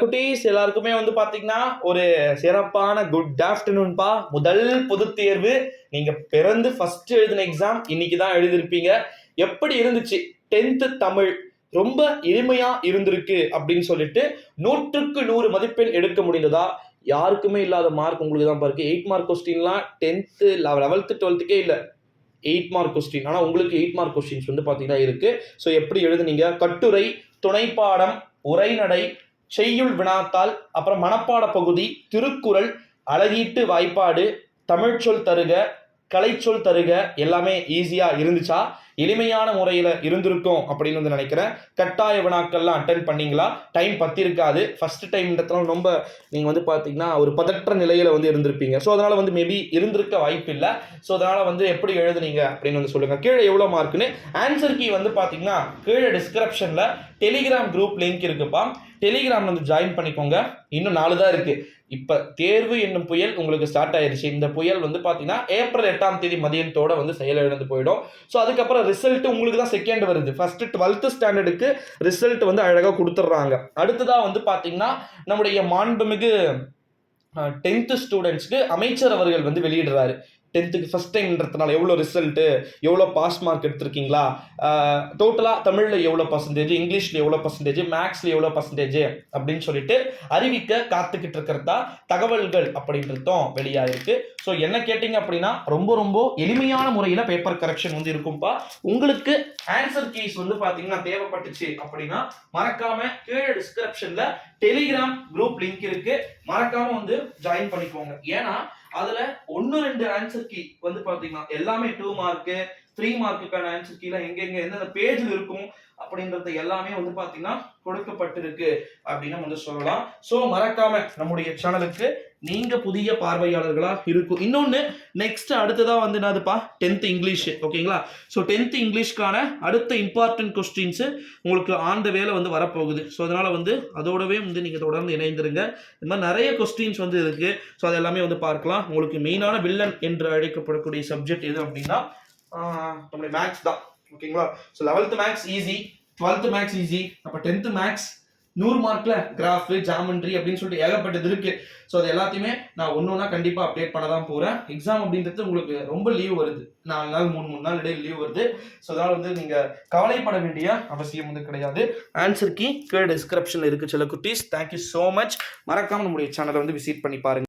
குட்டீஸ் எல்லாருக்குமே வந்து பாத்தீங்கன்னா ஒரு சிறப்பான குட் ஆஃப்டர்நூன்பா. முதல் பொது தேர்வு நீங்க பிறந்து ஃபர்ஸ்ட் எழுதின எக்ஸாம் இன்னைக்கு தான் எழுதிருப்பீங்க. எப்படி இருந்துச்சு 10th தமிழ்? ரொம்ப எளிமையா இருந்திருக்கு அப்படின்னு சொல்லிட்டு 100க்கு 100 மதிப்பெண் எடுக்க முடிந்ததா? யாருக்குமே இல்லாத மார்க் உங்களுக்கு தான் பாருக்கு. 8 மார்க் கொஸ்டின்லாம் 10th 11th 12க்கே இல்லை. 8 மார்க் கொஸ்டின். ஆனால் உங்களுக்கு 8 மார்க் கொஸ்டின்ஸ் வந்து பார்த்தீங்கன்னா இருக்கு. ஸோ எப்படி எழுதுனீங்க? கட்டுரை, துணைப்பாடம், உரைநடை, செய்யுள் வினாத்தாள், அப்புறம் மனப்பாட பகுதி, திருக்குறள், அழகீட்டு வாய்ப்பாடு, தமிழ்ச்சொல் தருக, கலைச்சொல் தருக எல்லாமே ஈஸியா இருந்துச்சா? எளிமையான முறையில் இருந்திருக்கும் அப்படின்னு வந்து நினைக்கிறேன். கட்டாய வினாக்கள்லாம் அட்டன் பண்ணீங்களா? டைம் பத்திருக்காது. ஃபர்ஸ்ட் டைம்ன்றதுனால ரொம்ப நீங்கள் வந்து பார்த்தீங்கன்னா ஒரு பதற்ற நிலையில் வந்து இருந்திருப்பீங்க. ஸோ அதனால் வந்து மேபி இருந்திருக்க வாய்ப்பு இல்லை. ஸோ அதனால் வந்து எப்படி எழுதுனீங்க அப்படின்னு வந்து சொல்லுங்கள். கீழே எவ்வளோ மார்க்குன்னு ஆன்சர் கீ வந்து பார்த்தீங்கன்னா கீழே டிஸ்கிரிப்ஷனில் டெலிகிராம் குரூப் லிங்க் இருக்குப்பா. டெலிகிராம் வந்து ஜாயின் பண்ணிக்கோங்க. இன்னும் 4 தான் இருக்குது. இப்போ தேர்வு என்னும் புயல் உங்களுக்கு ஸ்டார்ட் ஆயிருச்சு. இந்த புயல் வந்து பார்த்தீங்கன்னா ஏப்ரல் 8ஆம் தேதி மதியத்தோட வந்து செயலிழந்து போயிடும். ஸோ அதுக்கப்புறம் ரிசல்ட் உங்களுக்கு தான் செகண்ட் வருது. ஃபர்ஸ்ட் 12th ஸ்டாண்டர்டுக்கு ரிசல்ட் வந்து அழகாக கொடுத்துட்றாங்க. அடுத்ததாக வந்து பார்த்தீங்கன்னா நம்முடைய மாண்புமிகு 10th ஸ்டூடெண்ட்ஸ்க்கு அமைச்சர் அவர்கள் வந்து வெளியிடுறாரு. 10th ஃபர்ஸ்ட் டைம்ன்றதுனால எவ்வளோ ரிசல்ட்டு, எவ்வளோ பாஸ் மார்க் எடுத்திருக்கீங்களா, டோட்டலாக தமிழில் எவ்வளோ பர்சன்டேஜ், இங்கிலீஷில் எவ்வளோ பர்சன்டேஜ், மேக்ஸில் எவ்வளோ பர்சன்டேஜ் அப்படின்னு சொல்லிட்டு அறிவிக்க காத்துக்கிட்டு இருக்கிறதா தகவல்கள் அப்படின்றதும் வெளியாயிருக்கு. ஸோ என்ன கேட்டிங்க அப்படின்னா ரொம்ப ரொம்ப எளிமையான முறையில் பேப்பர் கரெக்ஷன் வந்து இருக்கும்பா. உங்களுக்கு ஆன்சர் கீஸ் வந்து பார்த்தீங்கன்னா தேவைப்பட்டுச்சு அப்படின்னா மறக்காம கீழே டிஸ்கிரிப்ஷனில் டெலிகிராம் குரூப் லிங்க் இருக்கு. மறக்காம வந்து ஜாயின் பண்ணிக்கோங்க. ஏன்னா அதுல 1-2 ஆன்சர் கீ வந்து பாத்தீங்கன்னா எல்லாமே 2 மார்க் 3 மார்க்குக்கான ஆன்சர் கீல எங்கெங்க எந்தெந்த பேஜ்ல இருக்கும் அப்படின்றது எல்லாமே வந்து பாத்தீங்கன்னா கொடுக்கப்பட்டிருக்கு அப்படின்னு வந்து சொல்லலாம். ஸோ மறக்காம நம்முடைய சேனலுக்கு நீங்க புதிய பார்வையாளர்களா இருக்கும். இன்னொன்னு நெக்ஸ்ட் அடுத்ததா வந்து என்னதுப்பா 10th இங்கிலீஷ். ஓகேங்களா? ஸோ 10th இங்கிலீஷ்க்கான அடுத்த இம்பார்ட்டன்ட் கொஸ்டின்ஸ் உங்களுக்கு ஆன் த வேல வந்து வரப்போகுது. ஸோ அதனால வந்து அதோடவே வந்து நீங்க தொடர்ந்து இணைந்திருங்க. இந்த மாதிரி நிறைய கொஸ்டின்ஸ் வந்து இருக்கு. ஸோ அது எல்லாமே வந்து பார்க்கலாம். உங்களுக்கு மெயினான வில்லன் என்று அழைக்கப்படக்கூடிய சப்ஜெக்ட் எது அப்படின்னா நம்மளுடைய மேக்ஸ் தான். ஓகேங்களா? So 11th maths easy, 12th maths easy, அப்போ 10th மேக்ஸ் 100 மார்க்ல கிராஃப், ஜாமெண்ட்ரி அப்படின்னு சொல்லிட்டு ஏகப்பட்டது இருக்கு. ஸோ அது எல்லாத்தையுமே நான் ஒன்னொன்னா கண்டிப்பா அப்டேட் பண்ண தான் போறேன். எக்ஸாம் அப்படின்றது உங்களுக்கு ரொம்ப லீவ் வருது. 4 நாள் 3 நாள் இடையே லீவ் வருது. ஸோ அதனால வந்து நீங்க கவலைப்பட வேண்டிய அவசியம் வந்து கிடையாது. ஆன்சர் கீ கீழே டிஸ்கிரிப்ஷன்ல இருக்கு செல்ல குட்டீஸ். Thank you so much. மறக்காம நம்முடைய சேனலை வந்து விசிட் பண்ணி பாருங்க.